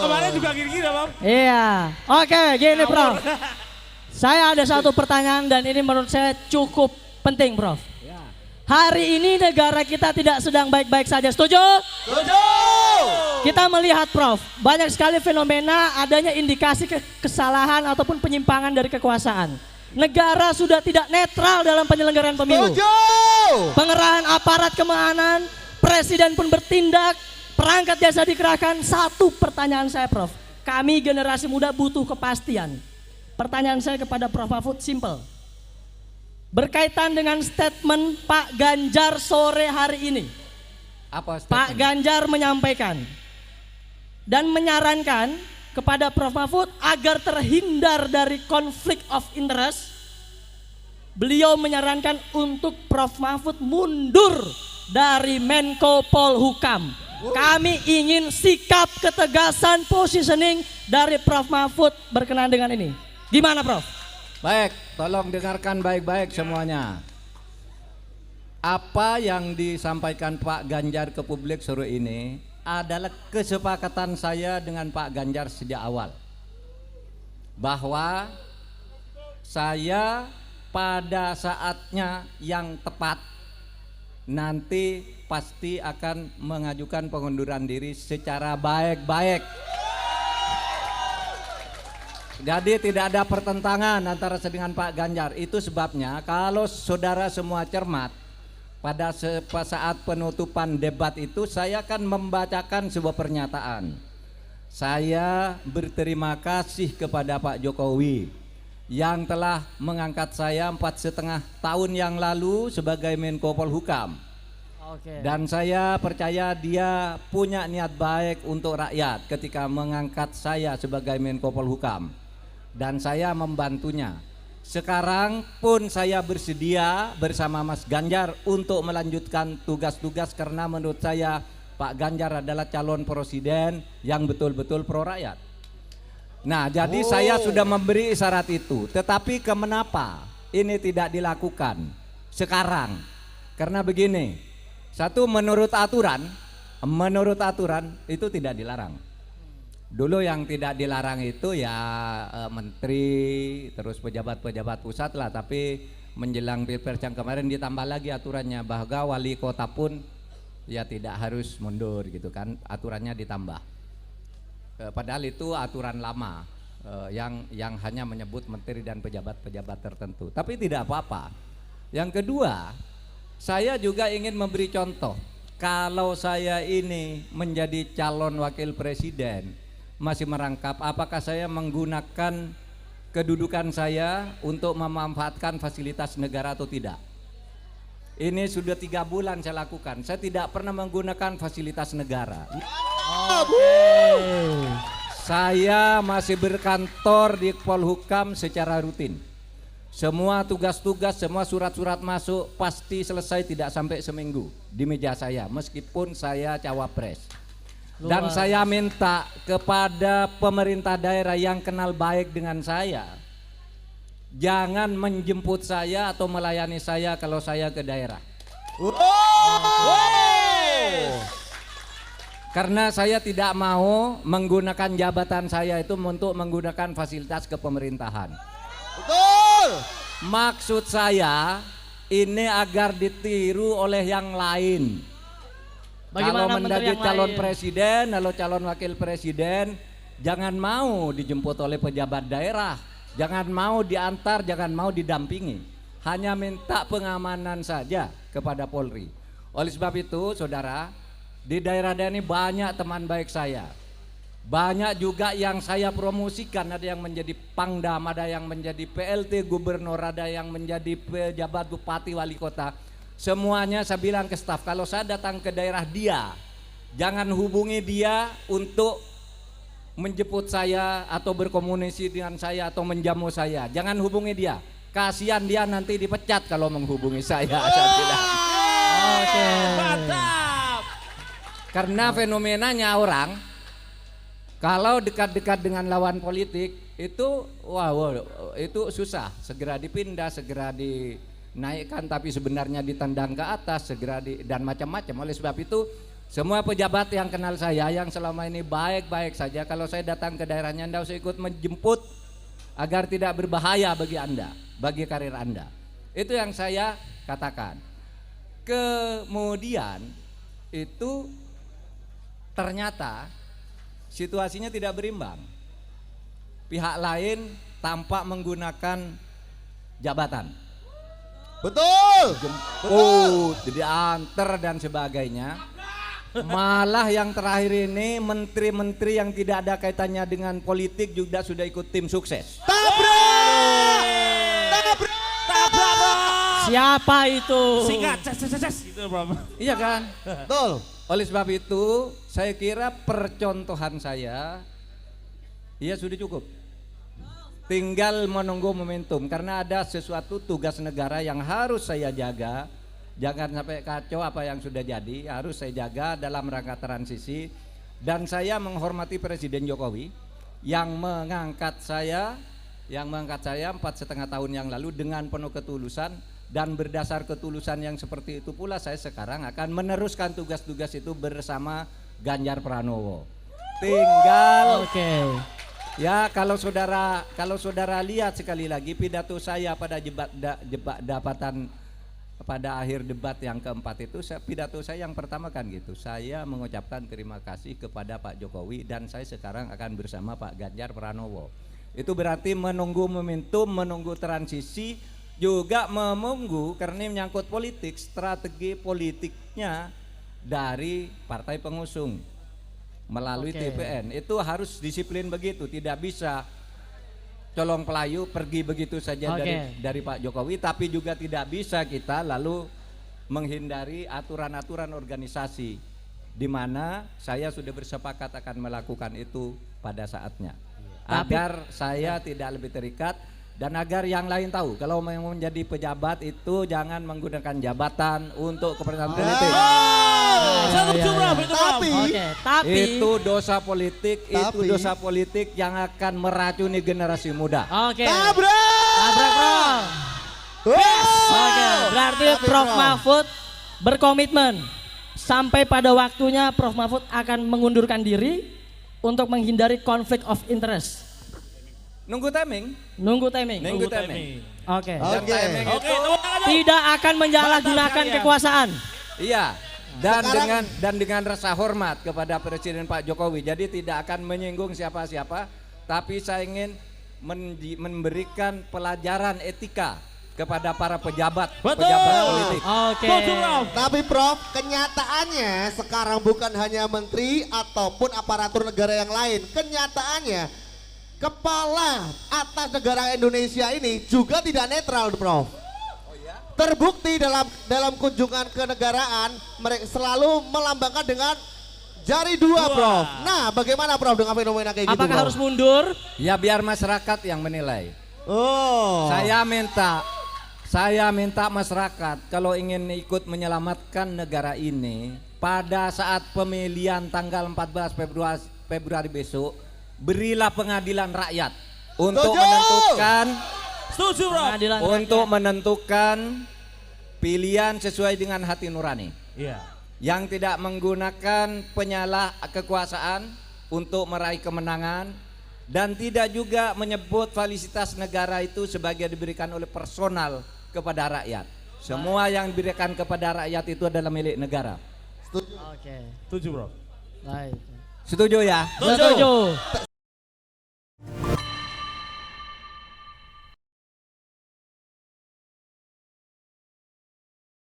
Kemarin juga kira-kira, Bang. Iya. Oke, gini Prof. Saya ada satu pertanyaan dan ini menurut saya cukup penting, Prof. Hari ini negara kita tidak sedang baik-baik saja. Setuju? Setuju. Kita melihat, Prof, banyak sekali fenomena adanya indikasi kesalahan ataupun penyimpangan dari kekuasaan. Negara sudah tidak netral dalam penyelenggaraan pemilu. Setuju. Pengerahan aparat keamanan, presiden pun bertindak, perangkat desa dikerahkan. Satu pertanyaan saya, Prof. Kami generasi muda butuh kepastian. Pertanyaan saya kepada Prof Mahfud simple. Berkaitan dengan statement Pak Ganjar sore hari ini. Apa statement? Pak Ganjar menyampaikan dan menyarankan kepada Prof Mahfud agar terhindar dari konflik of interest. Beliau menyarankan untuk Prof Mahfud mundur dari Menko Polhukam. Kami ingin sikap ketegasan positioning dari Prof Mahfud berkenaan dengan ini. Gimana, Prof? Baik, tolong dengarkan baik-baik semuanya. Apa yang disampaikan Pak Ganjar ke publik sore ini adalah kesepakatan saya dengan Pak Ganjar sejak awal. Bahwa saya pada saatnya yang tepat nanti pasti akan mengajukan pengunduran diri secara baik-baik. Jadi tidak ada pertentangan antara saya dengan Pak Ganjar. Itu sebabnya kalau saudara semua cermat, pada saat penutupan debat itu saya akan membacakan sebuah pernyataan. Saya berterima kasih kepada Pak Jokowi yang telah mengangkat saya 4,5 tahun yang lalu sebagai Menko Polhukam. Dan saya percaya dia punya niat baik untuk rakyat ketika mengangkat saya sebagai Menko Polhukam. Dan saya membantunya. Sekarang pun saya bersedia bersama Mas Ganjar untuk melanjutkan tugas-tugas karena menurut saya Pak Ganjar adalah calon presiden yang betul-betul pro rakyat. Nah, jadi saya sudah memberi isyarat itu. Tetapi kenapa ini tidak dilakukan sekarang? Karena begini, satu menurut aturan itu tidak dilarang. Dulu yang tidak dilarang itu ya menteri, terus pejabat-pejabat pusat lah. Tapi menjelang Pilpres yang kemarin ditambah lagi aturannya bahwa wali kota pun ya tidak harus mundur gitu kan, aturannya ditambah. Padahal itu aturan lama yang hanya menyebut menteri dan pejabat-pejabat tertentu. Tapi tidak apa-apa. Yang kedua, saya juga ingin memberi contoh. Kalau saya ini menjadi calon wakil presiden, masih merangkap apakah saya menggunakan kedudukan saya untuk memanfaatkan fasilitas negara atau tidak. Ini sudah 3 bulan saya lakukan. Saya tidak pernah menggunakan fasilitas negara. Saya masih berkantor di Polhukam secara rutin. Semua tugas-tugas, semua surat-surat masuk pasti selesai tidak sampai seminggu di meja saya, meskipun saya cawapres. Dan saya minta kepada pemerintah daerah yang kenal baik dengan saya, jangan menjemput saya atau melayani saya kalau saya ke daerah. Karena saya tidak mau menggunakan jabatan saya itu untuk menggunakan fasilitas kepemerintahan. Betul. Maksud saya ini agar ditiru oleh yang lain. Kalau menjadi calon presiden, lalu calon wakil presiden, jangan mau dijemput oleh pejabat daerah, jangan mau diantar, jangan mau didampingi, hanya minta pengamanan saja kepada Polri. Oleh sebab itu, saudara, di daerah-daerah ini banyak teman baik saya, banyak juga yang saya promosikan, ada yang menjadi pangdam, ada yang menjadi PLT gubernur, ada yang menjadi pejabat bupati wali kota. Semuanya saya bilang ke staf, kalau saya datang ke daerah dia, jangan hubungi dia untuk menjemput saya atau berkomunikasi dengan saya atau menjamu saya. Jangan hubungi dia, kasihan dia nanti dipecat kalau menghubungi saya. Saya bilang. Oke. Mantap. Karena fenomenanya orang kalau dekat-dekat dengan lawan politik itu itu susah, segera dipindah, segera dinaikkan, tapi sebenarnya ditendang ke atas, dan macam-macam. Oleh sebab itu Semua pejabat yang kenal saya yang selama ini baik-baik saja, kalau saya datang ke daerahnya Anda usah ikut menjemput agar tidak berbahaya bagi Anda, bagi karir Anda. Itu yang saya katakan. Kemudian itu ternyata situasinya tidak berimbang. Pihak lain tampak menggunakan jabatan. Betul. Jemput, diantar dan sebagainya. Malah yang terakhir ini menteri-menteri yang tidak ada kaitannya dengan politik juga sudah ikut tim sukses. Tabrak. Tabrak. Tabrak, bro. Siapa itu? Singkat, ces gitu, bro. Iya kan? Betul. Oleh sebab itu, saya kira percontohan saya, ya sudah cukup. Tinggal menunggu momentum, karena ada sesuatu tugas negara yang harus saya jaga. Jangan sampai kacau apa yang sudah jadi, harus saya jaga dalam rangka transisi. Dan saya menghormati Presiden Jokowi yang mengangkat saya 4,5 tahun yang lalu dengan penuh ketulusan. Dan berdasar ketulusan yang seperti itu pula saya sekarang akan meneruskan tugas-tugas itu bersama Ganjar Pranowo. Tinggal ya kalau saudara lihat sekali lagi pidato saya pada pada akhir debat yang keempat itu, pidato saya yang pertama kan gitu, saya mengucapkan terima kasih kepada Pak Jokowi dan saya sekarang akan bersama Pak Ganjar Pranowo. Itu berarti menunggu momentum, menunggu transisi, juga menunggu karena ini menyangkut politik, strategi politiknya dari partai pengusung melalui TPN. Itu harus disiplin begitu, tidak bisa colong pelayu pergi begitu saja dari Pak Jokowi, tapi juga tidak bisa kita lalu menghindari aturan-aturan organisasi di mana saya sudah bersepakat akan melakukan itu pada saatnya. Agar saya tidak lebih terikat dan agar yang lain tahu kalau mau menjadi pejabat itu jangan menggunakan jabatan untuk kepentingan politik. Tapi itu dosa politik, itu dosa politik yang akan meracuni generasi muda. Tabrak, Bro. Berarti Prof Mahfud berkomitmen sampai pada waktunya Prof Mahfud akan mengundurkan diri untuk menghindari konflik of interest. Nunggu timing. Oke. Timing itu tidak akan menyalahgunakan kekuasaan. iya. Dan dengan rasa hormat kepada Presiden Pak Jokowi. Jadi tidak akan menyinggung siapa-siapa, tapi saya ingin memberikan pelajaran etika kepada para pejabat politik. Tapi Prof, kenyataannya sekarang bukan hanya menteri ataupun aparatur negara yang lain. Kenyataannya kepala atas negara Indonesia ini juga tidak netral, Prof. Terbukti dalam kunjungan kenegaraan mereka selalu melambangkan dengan jari dua, Prof. Nah, bagaimana Prof dengan fenomena kayak gitu? Apakah harus mundur? Ya biar masyarakat yang menilai. Saya minta masyarakat kalau ingin ikut menyelamatkan negara ini pada saat pemilihan tanggal 14 Februari besok, berilah pengadilan rakyat untuk menentukan pilihan sesuai dengan hati nurani. Yang tidak menggunakan penyalah kekuasaan untuk meraih kemenangan dan tidak juga menyebut fasilitas negara itu sebagai diberikan oleh personal kepada rakyat. Semua yang diberikan kepada rakyat itu adalah milik negara. Setuju, Bro. Baik. Setuju ya? Setuju.